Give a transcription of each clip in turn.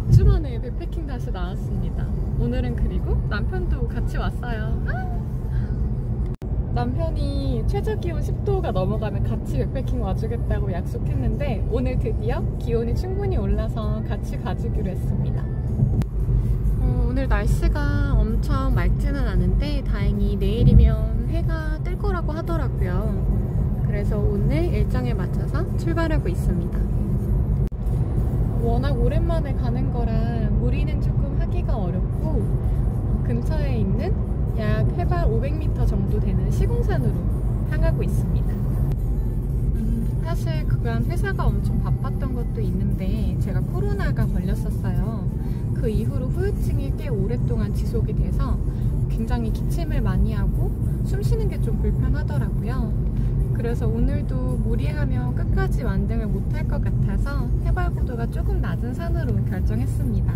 6주 만에 백패킹 다시 나왔습니다. 오늘은 그리고 남편도 같이 왔어요. 남편이 최저기온 10도가 넘어가면 같이 백패킹 와주겠다고 약속했는데 오늘 드디어 기온이 충분히 올라서 같이 가주기로 했습니다. 오늘 날씨가 엄청 맑지는 않은데 다행히 내일이면 해가 뜰 거라고 하더라고요. 그래서 오늘 일정에 맞춰서 출발하고 있습니다. 워낙 오랜만에 가는 거라 무리는 조금 하기가 어렵고 근처에 있는 약 해발 500m 정도 되는 시공산으로 향하고 있습니다. 사실 그간 회사가 엄청 바빴던 것도 있는데 제가 코로나가 걸렸었어요. 그 이후로 후유증이 꽤 오랫동안 지속이 돼서 굉장히 기침을 많이 하고 숨 쉬는 게 좀 불편하더라고요. 그래서 오늘도 무리하면 끝까지 완등을 못할 것 같아서 해발 고도가 조금 낮은 산으로 결정했습니다.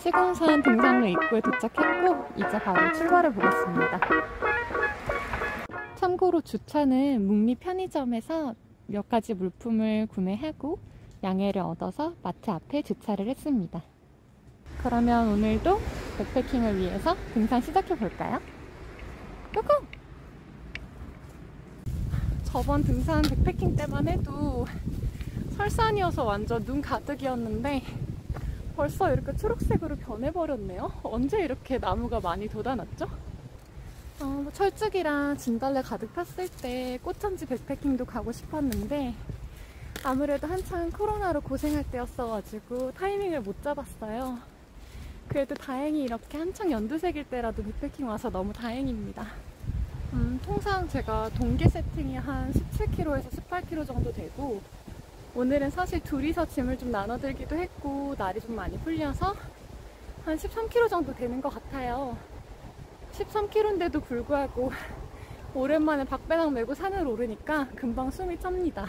시공산 등산로 입구에 도착했고 이제 바로 출발해 보겠습니다. 참고로 주차는 문미 편의점에서 몇 가지 물품을 구매하고 양해를 얻어서 마트 앞에 주차를 했습니다. 그러면 오늘도 백패킹을 위해서 등산 시작해 볼까요? 고고! 저번 등산 백패킹 때만 해도 설산이어서 완전 눈 가득이었는데 벌써 이렇게 초록색으로 변해버렸네요. 언제 이렇게 나무가 많이 돋아났죠? 철쭉이랑 진달래 가득 폈을 때 꽃천지 백패킹도 가고 싶었는데 아무래도 한창 코로나로 고생할 때였어가지고 타이밍을 못 잡았어요. 그래도 다행히 이렇게 한창 연두색일 때라도 백패킹 와서 너무 다행입니다. 통상 제가 동계 세팅이 한 17kg에서 18kg 정도 되고 오늘은 사실 둘이서 짐을 좀 나눠들기도 했고 날이 좀 많이 풀려서 한 13kg 정도 되는 것 같아요. 13kg인데도 불구하고 오랜만에 박배낭 메고 산을 오르니까 금방 숨이 찹니다.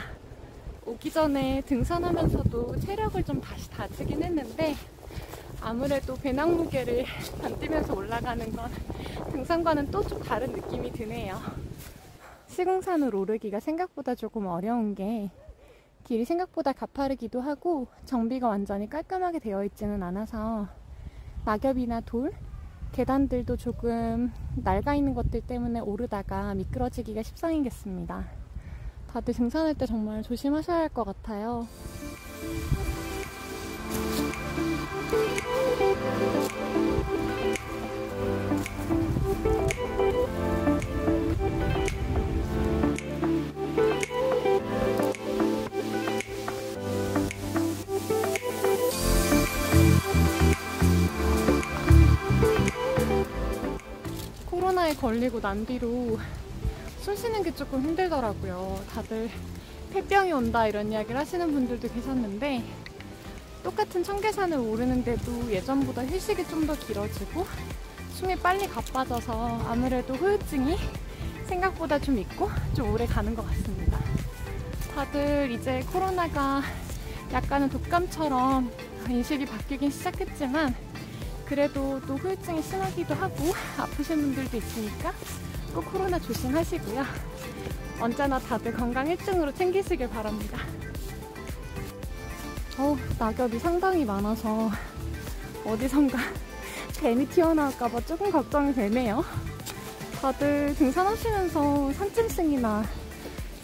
오기 전에 등산하면서도 체력을 좀 다시 다지긴 했는데 아무래도 배낭 무게를 견디면서 올라가는 건 등산과는 또 좀 다른 느낌이 드네요. 시공산을 오르기가 생각보다 조금 어려운 게 길이 생각보다 가파르기도 하고 정비가 완전히 깔끔하게 되어 있지는 않아서 낙엽이나 돌, 계단들도 조금 낡아 있는 것들 때문에 오르다가 미끄러지기가 십상이겠습니다. 다들 등산할 때 정말 조심하셔야 할 것 같아요. 코로나에 걸리고 난 뒤로 숨 쉬는 게 조금 힘들더라고요. 다들 폐병이 온다 이런 이야기를 하시는 분들도 계셨는데 똑같은 청계산을 오르는데도 예전보다 휴식이 좀 더 길어지고 숨이 빨리 가빠져서 아무래도 후유증이 생각보다 좀 있고 좀 오래 가는 것 같습니다. 다들 이제 코로나가 약간은 독감처럼 인식이 바뀌긴 시작했지만 그래도 또 후유증이 심하기도 하고 아프신 분들도 있으니까 꼭 코로나 조심하시고요. 언제나 다들 건강 1등으로 챙기시길 바랍니다. 낙엽이 상당히 많아서 어디선가 뱀이 튀어나올까봐 조금 걱정이 되네요. 다들 등산하시면서 산짐승이나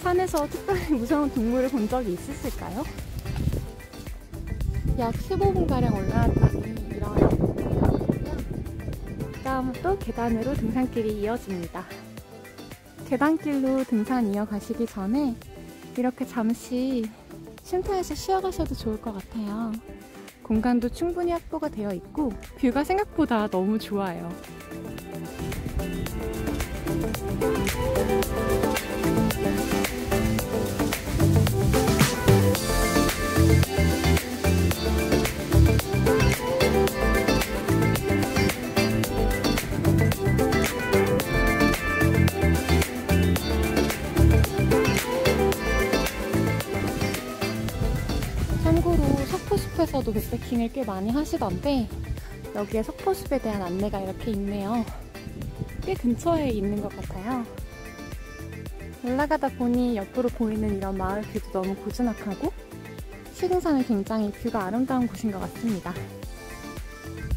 산에서 특별히 무서운 동물을 본 적이 있으실까요? 약 15분가량 올라왔더니 이런 그 다음 또 계단으로 등산길이 이어집니다. 계단길로 등산 이어가시기 전에 이렇게 잠시 쉼터에서 쉬어가셔도 좋을 것 같아요. 공간도 충분히 확보가 되어 있고 뷰가 생각보다 너무 좋아요. 석포숲에서도 백패킹을 꽤 많이 하시던데 여기에 석포숲에 대한 안내가 이렇게 있네요. 꽤 근처에 있는 것 같아요. 올라가다 보니 옆으로 보이는 이런 마을 뷰도 너무 고즈넉하고 시궁산은 굉장히 뷰가 아름다운 곳인 것 같습니다.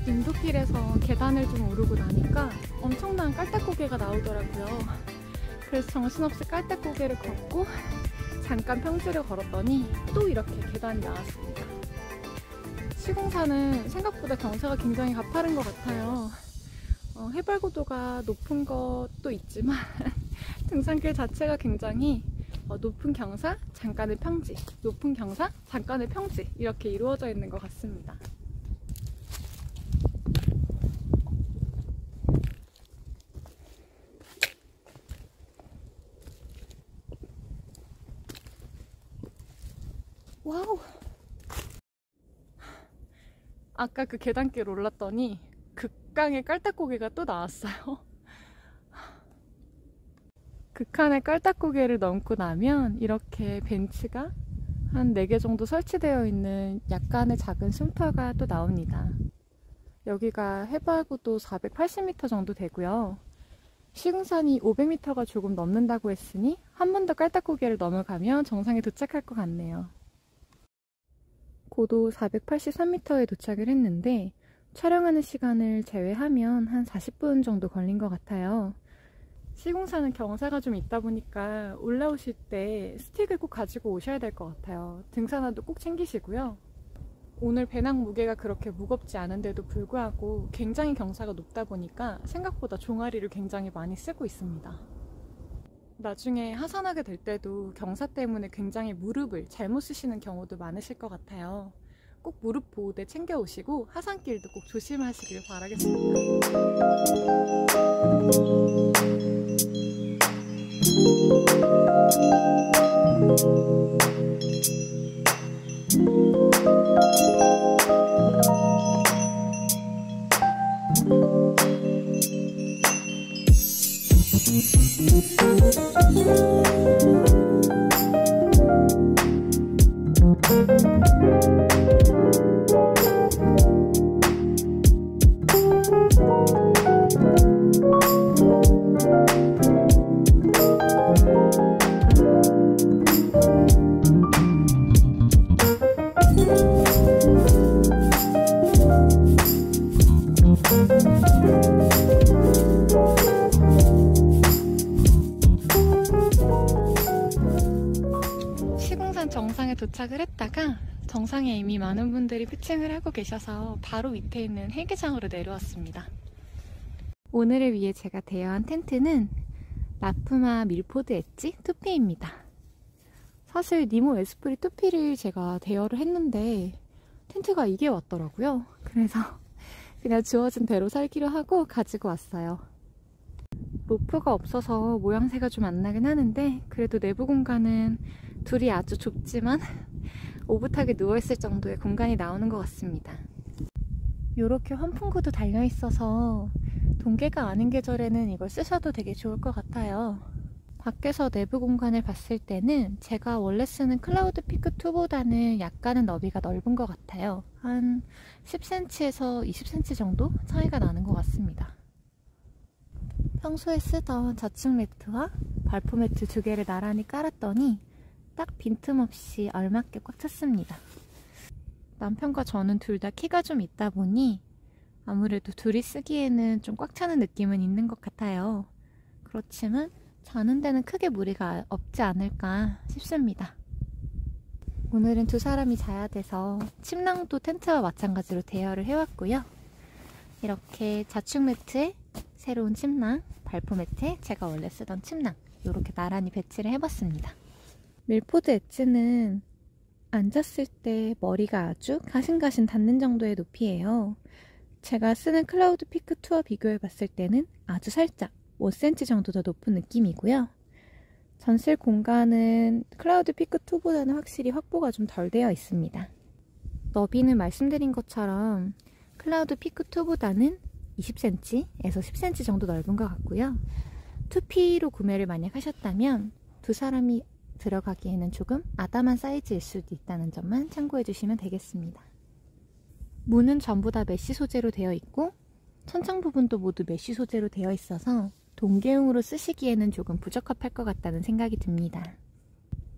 인도길에서 계단을 좀 오르고 나니까 엄청난 깔딱고개가 나오더라고요. 그래서 정신없이 깔딱고개를 걷고 잠깐 평지를 걸었더니 또 이렇게 계단이 나왔습니다. 시궁산은 생각보다 경사가 굉장히 가파른 것 같아요. 해발고도가 높은 것도 있지만 등산길 자체가 굉장히 높은 경사, 잠깐의 평지, 높은 경사, 잠깐의 평지 이렇게 이루어져 있는 것 같습니다. 와우! 아까 그 계단길 올랐더니 극강의 깔딱고개가 또 나왔어요. 극한의 깔딱고개를 넘고 나면 이렇게 벤치가 한 4개 정도 설치되어 있는 약간의 작은 쉼터가 또 나옵니다. 여기가 해발고도 480m 정도 되고요. 시궁산이 500m가 조금 넘는다고 했으니 한 번 더 깔딱고개를 넘어가면 정상에 도착할 것 같네요. 고도 483m에 도착을 했는데 촬영하는 시간을 제외하면 한 40분 정도 걸린 것 같아요. 시궁산은 경사가 좀 있다 보니까 올라오실 때 스틱을 꼭 가지고 오셔야 될 것 같아요. 등산화도 꼭 챙기시고요. 오늘 배낭 무게가 그렇게 무겁지 않은데도 불구하고 굉장히 경사가 높다 보니까 생각보다 종아리를 굉장히 많이 쓰고 있습니다. 나중에 하산하게 될 때도 경사 때문에 굉장히 무릎을 잘못 쓰시는 경우도 많으실 것 같아요. 꼭 무릎 보호대 챙겨 오시고 하산길도 꼭 조심하시길 바라겠습니다. 시궁산 정상에 도착을 했다가 정상에 이미 많은 분들이 피칭을 하고 계셔서 바로 밑에 있는 헬기장으로 내려왔습니다. 오늘을 위해 제가 대여한 텐트는 라프마 밀포드 엣지 투피입니다. 사실 니모 에스프리 투피를 제가 대여를 했는데 텐트가 이게 왔더라고요. 그래서 그냥 주어진 대로 살기로 하고 가지고 왔어요. 로프가 없어서 모양새가 좀 안 나긴 하는데 그래도 내부 공간은 둘이 아주 좁지만 오붓하게 누워있을 정도의 공간이 나오는 것 같습니다. 이렇게 환풍구도 달려있어서 동계가 아닌 계절에는 이걸 쓰셔도 되게 좋을 것 같아요. 밖에서 내부 공간을 봤을 때는 제가 원래 쓰는 클라우드 피크 2보다는 약간은 너비가 넓은 것 같아요. 한 10cm에서 20cm 정도 차이가 나는 것 같습니다. 평소에 쓰던 좌측 매트와 발포 매트 2개를 나란히 깔았더니 딱 빈틈없이 알맞게 꽉 찼습니다. 남편과 저는 둘 다 키가 좀 있다 보니 아무래도 둘이 쓰기에는 좀 꽉 차는 느낌은 있는 것 같아요. 그렇지만 자는 데는 크게 무리가 없지 않을까 싶습니다. 오늘은 두 사람이 자야 돼서 침낭도 텐트와 마찬가지로 대여를 해왔고요. 이렇게 좌측 매트에 새로운 침낭, 발포 매트에 제가 원래 쓰던 침낭 이렇게 나란히 배치를 해봤습니다. 밀포드 엣지는 앉았을 때 머리가 아주 가신가신 닿는 정도의 높이예요. 제가 쓰는 클라우드 피크 2와 비교해봤을 때는 아주 살짝 5cm 정도 더 높은 느낌이고요. 전실 공간은 클라우드 피크 2보다는 확실히 확보가 좀 덜 되어 있습니다. 너비는 말씀드린 것처럼 클라우드 피크 2보다는 20cm에서 10cm 정도 넓은 것 같고요. 2P로 구매를 만약 하셨다면 두 사람이 들어가기에는 조금 아담한 사이즈일 수도 있다는 점만 참고해 주시면 되겠습니다. 문은 전부 다 메쉬 소재로 되어 있고 천장 부분도 모두 메쉬 소재로 되어 있어서 동계용으로 쓰시기에는 조금 부적합할 것 같다는 생각이 듭니다.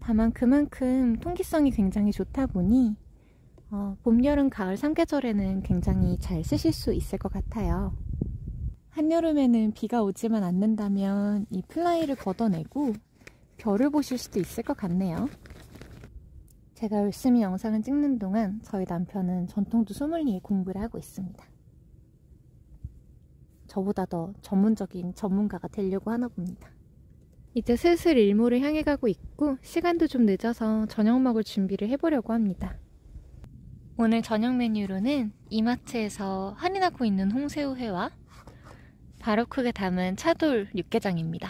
다만 그만큼 통기성이 굉장히 좋다 보니 봄, 여름, 가을 3계절에는 굉장히 잘 쓰실 수 있을 것 같아요. 한여름에는 비가 오지만 않는다면 이 플라이를 걷어내고 별을 보실 수도 있을 것 같네요. 제가 열심히 영상을 찍는 동안 저희 남편은 전통주 소믈리에 공부를 하고 있습니다. 저보다 더 전문적인 전문가가 되려고 하나 봅니다. 이제 슬슬 일몰을 향해 가고 있고 시간도 좀 늦어서 저녁 먹을 준비를 해보려고 합니다. 오늘 저녁 메뉴로는 이마트에서 할인하고 있는 홍새우회와 바로 크게 담은 차돌 육개장입니다.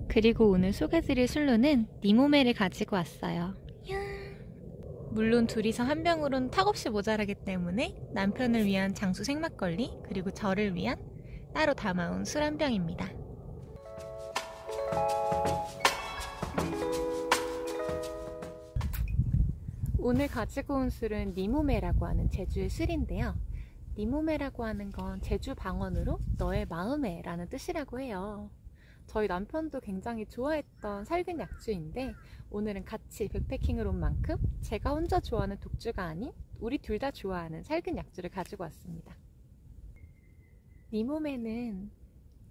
그리고 오늘 소개드릴 술로는 니모메를 가지고 왔어요. 물론 둘이서 한 병으로는 턱없이 모자라기 때문에 남편을 위한 장수 생막걸리 그리고 저를 위한 따로 담아온 술 한 병입니다. 오늘 가지고 온 술은 니모메라고 하는 제주의 술인데요. 니모메라고 하는 건 제주 방언으로 너의 마음에 라는 뜻이라고 해요. 저희 남편도 굉장히 좋아했던 살균 약주인데 오늘은 같이 백패킹을 온 만큼 제가 혼자 좋아하는 독주가 아닌 우리 둘 다 좋아하는 살균 약주를 가지고 왔습니다. 니모메는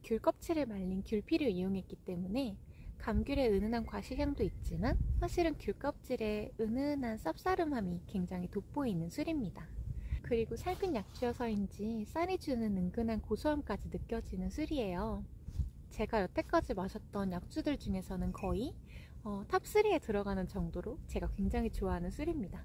귤 껍질을 말린 귤피를 이용했기 때문에 감귤의 은은한 과실향도 있지만 사실은 귤 껍질의 은은한 쌉싸름함이 굉장히 돋보이는 술입니다. 그리고 살균 약주여서인지 쌀이 주는 은근한 고소함까지 느껴지는 술이에요. 제가 여태까지 마셨던 약주들 중에서는 거의 탑3에 들어가는 정도로 제가 굉장히 좋아하는 술입니다.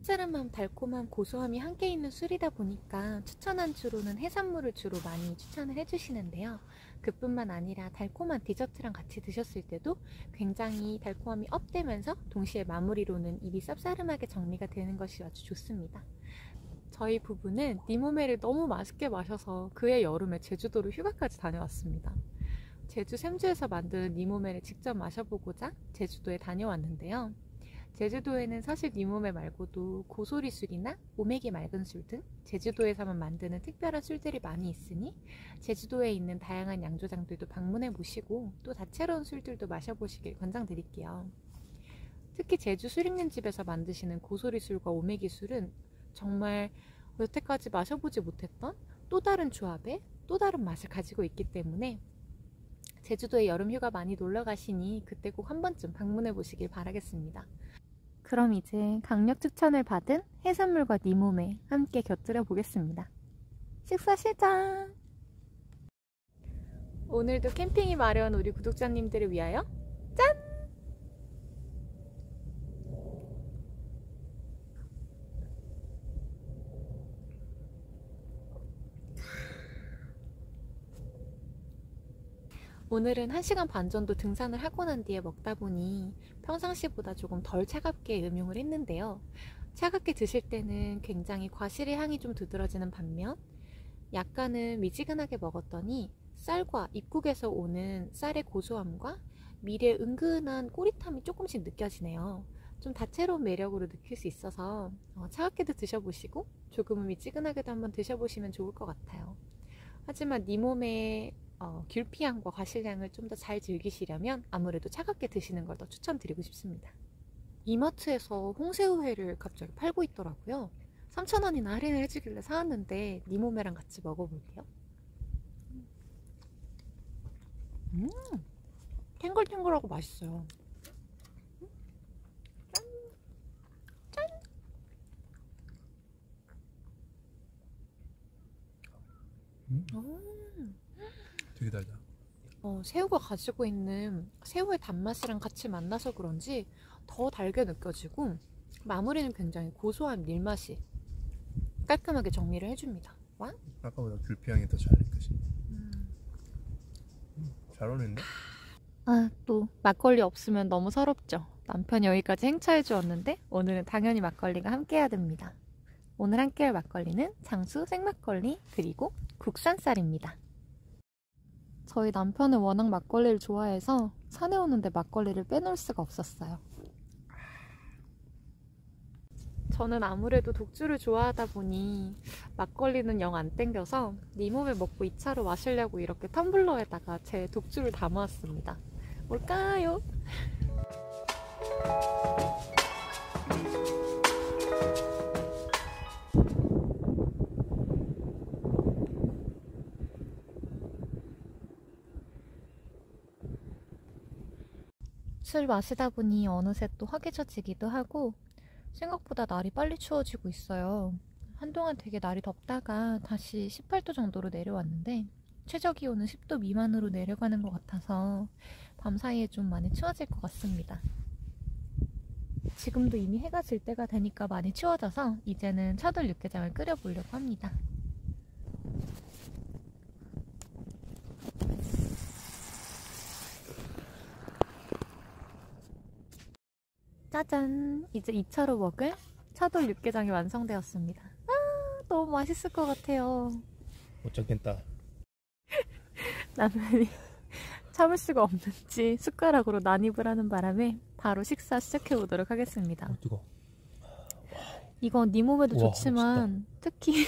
짭짤함, 달콤함, 고소함이 함께 있는 술이다 보니까 추천한 주로는 해산물을 주로 많이 추천을 해주시는데요. 그뿐만 아니라 달콤한 디저트랑 같이 드셨을 때도 굉장히 달콤함이 업되면서 동시에 마무리로는 입이 쌉싸름하게 정리가 되는 것이 아주 좋습니다. 저희 부부는 니모메를 너무 맛있게 마셔서 그해 여름에 제주도로 휴가까지 다녀왔습니다. 제주 샘주에서 만든 니모메를 직접 마셔보고자 제주도에 다녀왔는데요. 제주도에는 사실 니모메 말고도 고소리 술이나 오메기 맑은 술 등 제주도에서만 만드는 특별한 술들이 많이 있으니 제주도에 있는 다양한 양조장들도 방문해 보시고 또 다채로운 술들도 마셔보시길 권장드릴게요. 특히 제주 술 있는 집에서 만드시는 고소리 술과 오메기 술은 정말 여태까지 마셔보지 못했던 또 다른 조합의 또 다른 맛을 가지고 있기 때문에 제주도에 여름휴가 많이 놀러 가시니 그때 꼭 한 번쯤 방문해 보시길 바라겠습니다. 그럼 이제 강력 추천을 받은 해산물과 니모메 함께 곁들여 보겠습니다. 식사 시작! 오늘도 캠핑이 마려운 우리 구독자님들을 위하여 짠! 오늘은 1시간 반 정도 등산을 하고 난 뒤에 먹다 보니 평상시보다 조금 덜 차갑게 음용을 했는데요. 차갑게 드실 때는 굉장히 과실의 향이 좀 두드러지는 반면 약간은 미지근하게 먹었더니 쌀과 입국에서 오는 쌀의 고소함과 밀의 은근한 꼬릿함이 조금씩 느껴지네요. 좀 다채로운 매력으로 느낄 수 있어서 차갑게도 드셔보시고 조금은 미지근하게도 한번 드셔보시면 좋을 것 같아요. 하지만 니모메의 귤피향과 과실향을 좀 더 잘 즐기시려면 아무래도 차갑게 드시는 걸 더 추천드리고 싶습니다. 이마트에서 홍새우회를 갑자기 팔고 있더라고요. 3,000원이나 할인을 해주길래 사왔는데 니모메랑 같이 먹어볼게요. 탱글탱글하고 맛있어요. 짠! 되게 달다. 새우가 가지고 있는 새우의 단맛이랑 같이 만나서 그런지 더 달게 느껴지고 마무리는 굉장히 고소한 밀맛이 깔끔하게 정리를 해줍니다. 와? 아까보다 귤피향이 더 잘 느껴지네. 잘 어울리는데? 또 막걸리 없으면 너무 서럽죠. 남편이 여기까지 행차해 주었는데 오늘은 당연히 막걸리가 함께 해야 됩니다. 오늘 함께 할 막걸리는 장수 생막걸리 그리고 국산쌀입니다. 저희 남편은 워낙 막걸리를 좋아해서 산에 오는데 막걸리를 빼놓을 수가 없었어요. 저는 아무래도 독주를 좋아하다 보니 막걸리는 영 안 땡겨서 니몸을 먹고 2차로 마시려고 이렇게 텀블러에다가 제 독주를 담아왔습니다. 뭘까요? 술 마시다 보니 어느새 또 허기져지기도 하고 생각보다 날이 빨리 추워지고 있어요. 한동안 되게 날이 덥다가 다시 18도 정도로 내려왔는데 최저기온은 10도 미만으로 내려가는 것 같아서 밤사이에 좀 많이 추워질 것 같습니다. 지금도 이미 해가 질 때가 되니까 많이 추워져서 이제는 차돌 육개장을 끓여보려고 합니다. 짜잔! 이제 2차로 먹을 차돌 육개장이 완성되었습니다. 아, 너무 맛있을 것 같아요. 못 참겠다. 라면이 참을 수가 없는지 숟가락으로 난입을 하는 바람에 바로 식사 시작해보도록 하겠습니다. 뜨거. 이건 네 몸에도 우와, 좋지만 특히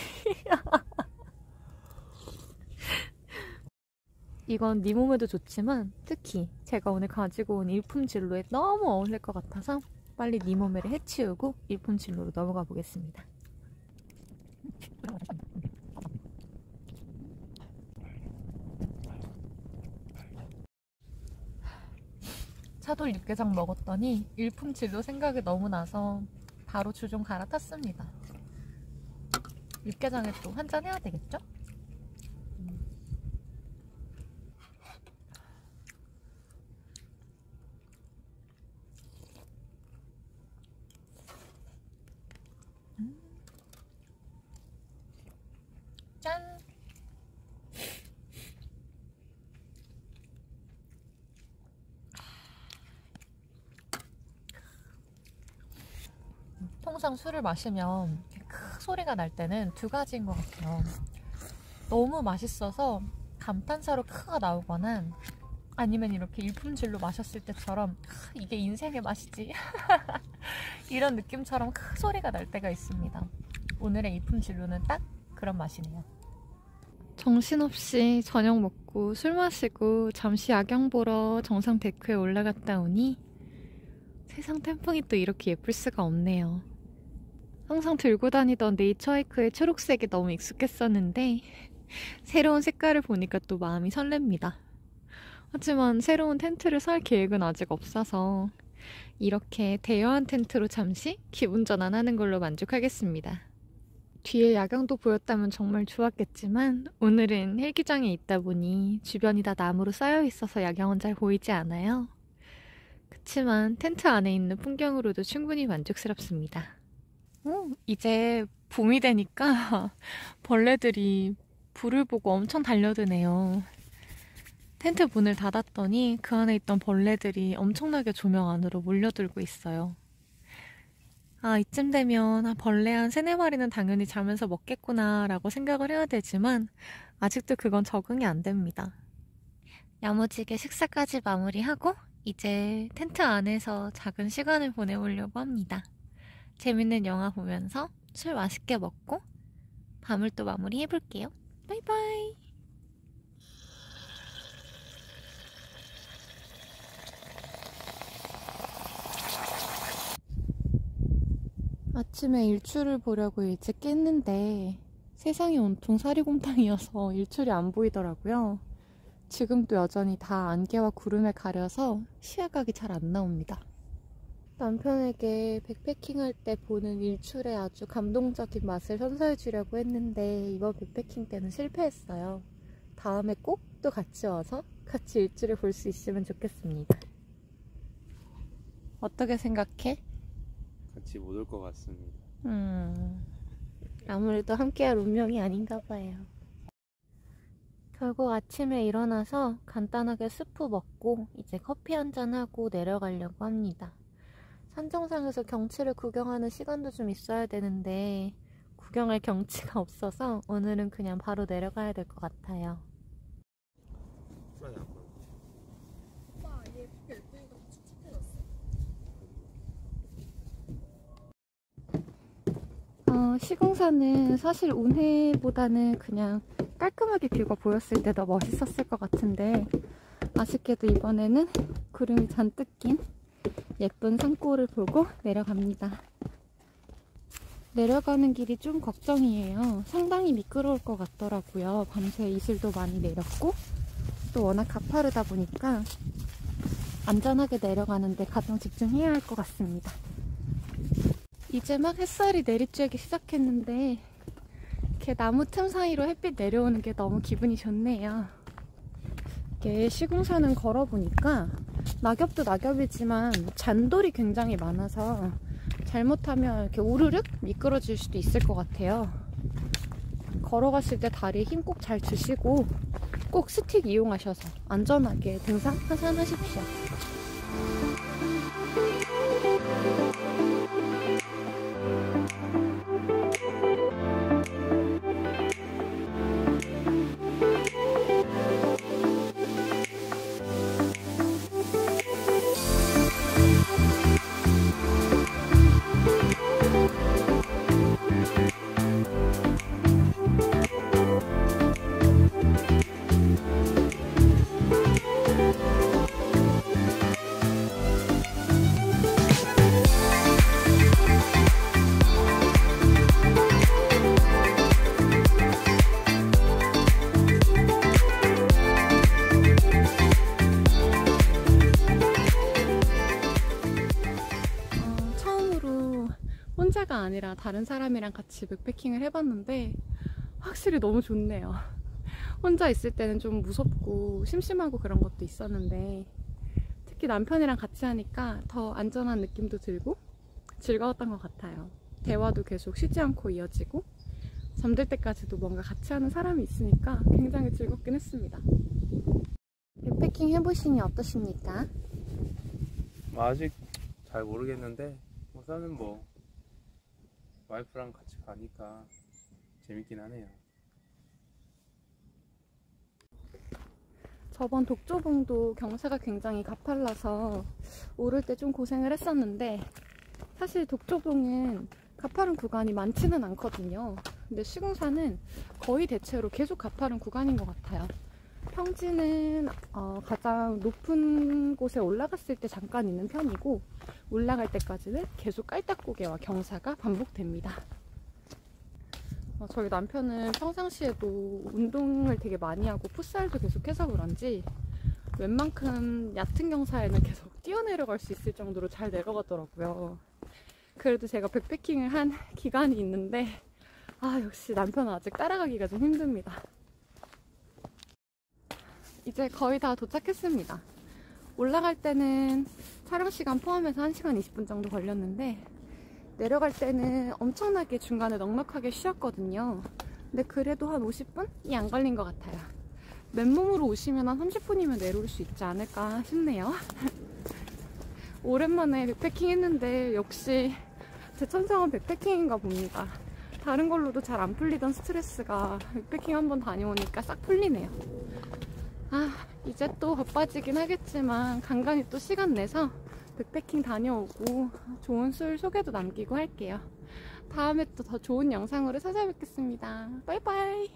이건 네 몸에도 좋지만 특히 제가 오늘 가지고 온 일품 진로에 너무 어울릴 것 같아서 빨리 네 몸에를 해치우고 일품 진로로 넘어가 보겠습니다. 차돌 육개장 먹었더니 일품 진로 생각이 너무 나서 바로 주종 갈아탔습니다. 육개장에 또 한잔 해야 되겠죠? 짠! 통상 술을 마시면 크 소리가 날 때는 두 가지인 것 같아요. 너무 맛있어서 감탄사로 크가 나오거나 아니면 이렇게 일품질로 마셨을 때처럼 이게 인생의 맛이지 이런 느낌처럼 크 소리가 날 때가 있습니다. 오늘의 일품진로는 딱 그런 맛이네요. 정신없이 저녁 먹고 술 마시고 잠시 야경 보러 정상 데크에 올라갔다 오니 세상 태풍이 또 이렇게 예쁠 수가 없네요. 항상 들고 다니던 네이처하이크의 초록색이 너무 익숙했었는데 새로운 색깔을 보니까 또 마음이 설렙니다. 하지만 새로운 텐트를 살 계획은 아직 없어서 이렇게 대여한 텐트로 잠시 기분 전환하는 걸로 만족하겠습니다. 뒤에 야경도 보였다면 정말 좋았겠지만 오늘은 헬기장에 있다 보니 주변이 다 나무로 쌓여 있어서 야경은 잘 보이지 않아요. 그치만 텐트 안에 있는 풍경으로도 충분히 만족스럽습니다. 이제 봄이 되니까 벌레들이 불을 보고 엄청 달려드네요. 텐트 문을 닫았더니 그 안에 있던 벌레들이 엄청나게 조명 안으로 몰려들고 있어요. 아, 이쯤 되면 벌레 한 3-4마리는 당연히 자면서 먹겠구나 라고 생각을 해야 되지만 아직도 그건 적응이 안 됩니다. 야무지게 식사까지 마무리하고 이제 텐트 안에서 작은 시간을 보내보려고 합니다. 재밌는 영화 보면서 술 맛있게 먹고 밤을 또 마무리해볼게요. 바이바이. 아침에 일출을 보려고 일찍 깼는데 세상이 온통 사리곰탕이어서 일출이 안 보이더라고요. 지금도 여전히 다 안개와 구름에 가려서 시야각이 잘 안 나옵니다. 남편에게 백패킹 할 때 보는 일출의 아주 감동적인 맛을 선사해 주려고 했는데 이번 백패킹 때는 실패했어요. 다음에 꼭 또 같이 와서 같이 일출을 볼 수 있으면 좋겠습니다. 어떻게 생각해? 같이 못 올 것 같습니다. 아무래도 함께할 운명이 아닌가 봐요. 결국 아침에 일어나서 간단하게 스프 먹고 이제 커피 한잔하고 내려가려고 합니다. 산 정상에서 경치를 구경하는 시간도 좀 있어야 되는데 구경할 경치가 없어서 오늘은 그냥 바로 내려가야 될 것 같아요. 오빠 얘 예쁘니까 축축해졌어. 시공사는 사실 운해보다는 그냥 깔끔하게 뷰가 보였을 때 더 멋있었을 것 같은데 아쉽게도 이번에는 구름이 잔뜩 낀 예쁜 산골을 보고 내려갑니다. 내려가는 길이 좀 걱정이에요. 상당히 미끄러울 것 같더라고요. 밤새 이슬도 많이 내렸고 또 워낙 가파르다 보니까 안전하게 내려가는데 가장 집중해야 할 것 같습니다. 이제 막 햇살이 내리쬐기 시작했는데 이렇게 나무 틈 사이로 햇빛 내려오는 게 너무 기분이 좋네요. 이게 시궁산은 걸어보니까 낙엽도 낙엽이지만 잔돌이 굉장히 많아서 잘못하면 이렇게 우르륵 미끄러질 수도 있을 것 같아요. 걸어가실 때 다리에 힘 꼭 잘 주시고 꼭 스틱 이용하셔서 안전하게 등산 하산하십시오. 혼자가 아니라 다른 사람이랑 같이 백패킹을 해봤는데 확실히 너무 좋네요. 혼자 있을 때는 좀 무섭고 심심하고 그런 것도 있었는데 특히 남편이랑 같이 하니까 더 안전한 느낌도 들고 즐거웠던 것 같아요. 대화도 계속 쉬지 않고 이어지고 잠들 때까지도 뭔가 같이 하는 사람이 있으니까 굉장히 즐겁긴 했습니다. 백패킹 해보시니 어떠십니까? 아직 잘 모르겠는데 우선은 뭐 와이프랑 같이 가니까 재밌긴 하네요. 저번 독조봉도 경사가 굉장히 가팔라서 오를 때 좀 고생을 했었는데 사실 독조봉은 가파른 구간이 많지는 않거든요. 근데 시궁산은 거의 대체로 계속 가파른 구간인 것 같아요. 평지는 가장 높은 곳에 올라갔을 때 잠깐 있는 편이고 올라갈 때까지는 계속 깔딱고개와 경사가 반복됩니다. 저희 남편은 평상시에도 운동을 되게 많이 하고 풋살도 계속해서 그런지 웬만큼 얕은 경사에는 계속 뛰어내려갈 수 있을 정도로 잘 내려가더라고요. 그래도 제가 백패킹을 한 기간이 있는데 역시 남편은 아직 따라가기가 좀 힘듭니다. 이제 거의 다 도착했습니다. 올라갈 때는 촬영 시간 포함해서 1시간 20분 정도 걸렸는데 내려갈 때는 엄청나게 중간에 넉넉하게 쉬었거든요. 근데 그래도 한 50분이 안 걸린 것 같아요. 맨몸으로 오시면 한 30분이면 내려올 수 있지 않을까 싶네요. 오랜만에 백패킹 했는데 역시 제 천성은 백패킹인가 봅니다. 다른 걸로도 잘 안 풀리던 스트레스가 백패킹 한번 다녀오니까 싹 풀리네요. 이제 또 바빠지긴 하겠지만 간간히 또 시간 내서 백패킹 다녀오고 좋은 술 소개도 남기고 할게요. 다음에 또 더 좋은 영상으로 찾아뵙겠습니다. 빠이빠이.